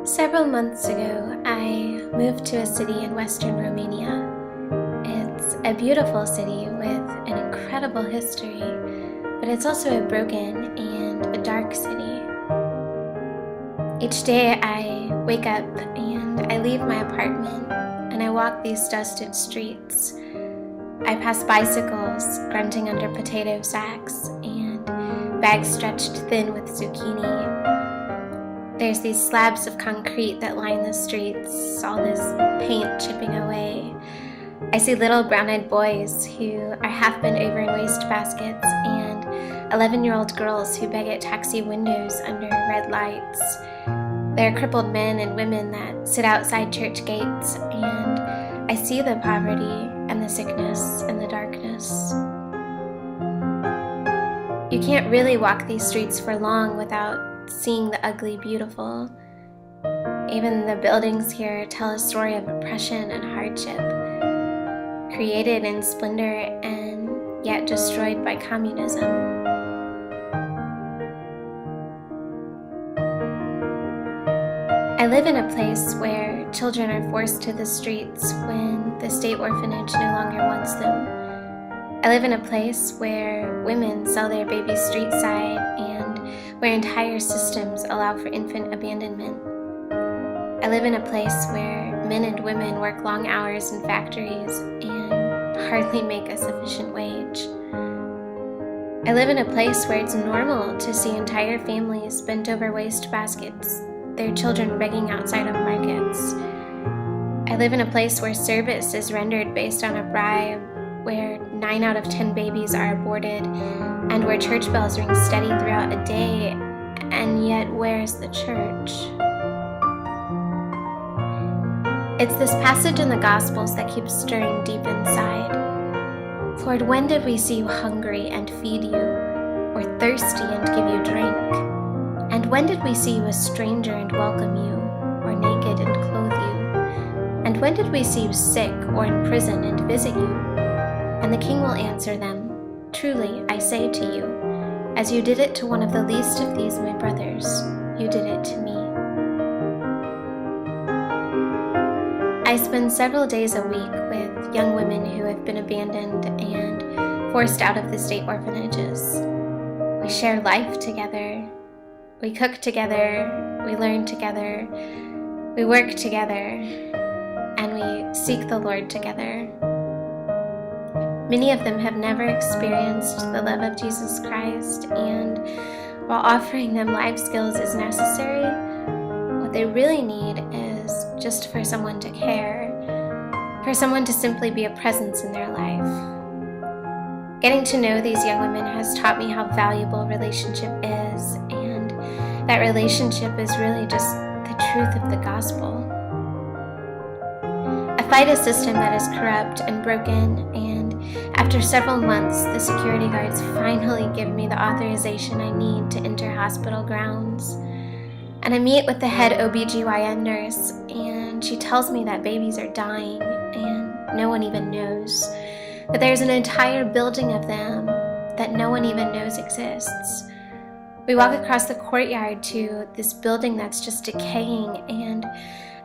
Several months ago, I moved to a city in western Romania. It's a beautiful city with an incredible history, but it's also a broken and a dark city. Each day I wake up and I leave my apartment and I walk these dusted streets. I pass bicycles grunting under potato sacks and bags stretched thin with zucchini. There's these slabs of concrete that line the streets, all this paint chipping away. I see little brown-eyed boys who are half-bent over in wastebaskets and 11-year-old girls who beg at taxi windows under red lights. There are crippled men and women that sit outside church gates, and I see the poverty and the sickness and the darkness. You can't really walk these streets for long without seeing the ugly beautiful. Even the buildings here tell a story of oppression and hardship, created in splendor and yet destroyed by communism. I live in a place where children are forced to the streets when the state orphanage no longer wants them. I live in a place where women sell their babies street side and where entire systems allow for infant abandonment. I live in a place where men and women work long hours in factories and hardly make a sufficient wage. I live in a place where it's normal to see entire families bent over wastebaskets, their children begging outside of markets. I live in a place where service is rendered based on a bribe, where 9 out of 10 babies are aborted, and where church bells ring steady throughout a day, and yet where's the church? It's this passage in the Gospels that keeps stirring deep inside. Lord, when did we see you hungry and feed you, or thirsty and give you drink? And when did we see you a stranger and welcome you, or naked and clothe you? And when did we see you sick or in prison and visit you? And the king will answer them, "Truly, I say to you, as you did it to one of the least of these my brothers, you did it to me." I spend several days a week with young women who have been abandoned and forced out of the state orphanages. We share life together. We cook together. We learn together. We work together. And we seek the Lord together. Many of them have never experienced the love of Jesus Christ, and while offering them life skills is necessary, what they really need is just for someone to care, for someone to simply be a presence in their life. Getting to know these young women has taught me how valuable relationship is, and that relationship is really just the truth of the gospel. I fight a system that is corrupt and broken, and after several months, the security guards finally give me the authorization I need to enter hospital grounds. And I meet with the head OBGYN nurse, and she tells me that babies are dying, and no one even knows. That there's an entire building of them that no one even knows exists. We walk across the courtyard to this building that's just decaying, and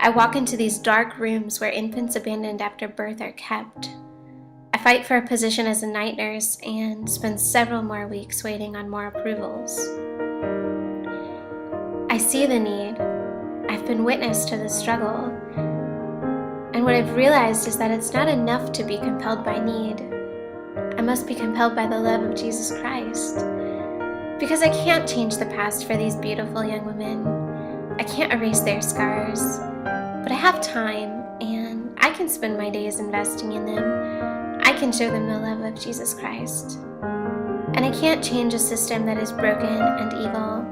I walk into these dark rooms where infants abandoned after birth are kept. I fight for a position as a night nurse and spend several more weeks waiting on more approvals. I see the need. I've been witness to the struggle. And what I've realized is that it's not enough to be compelled by need. I must be compelled by the love of Jesus Christ. Because I can't change the past for these beautiful young women. I can't erase their scars. But I have time, and I can spend my days investing in them. I can show them the love of Jesus Christ. And I can't change a system that is broken and evil.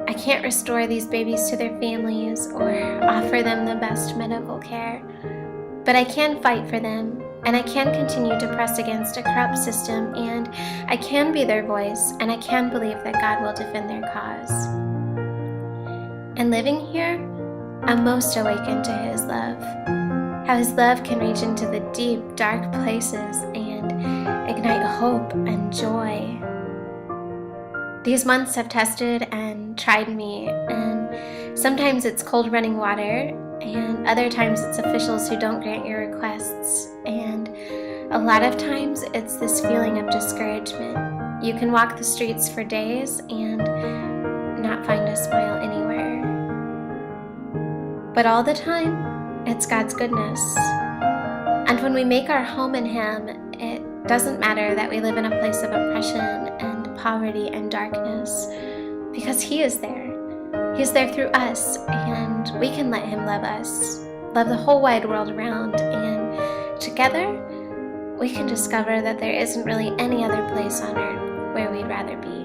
I can't restore these babies to their families or offer them the best medical care. But I can fight for them, and I can continue to press against a corrupt system, and I can be their voice, and I can believe that God will defend their cause. And living here, I'm most awakened to His love. How His love can reach into the deep, dark places and ignite hope and joy. These months have tested and tried me, and Sometimes it's cold running water, and other times it's officials who don't grant your requests, and a lot of times it's this feeling of discouragement. You can walk the streets for days and not find a smile anywhere. But all the time, it's God's goodness. And when we make our home in Him, it doesn't matter that we live in a place of oppression and poverty and darkness, because He is there. He's there through us, and we can let Him love us, love the whole wide world around, and together we can discover that there isn't really any other place on earth where we'd rather be.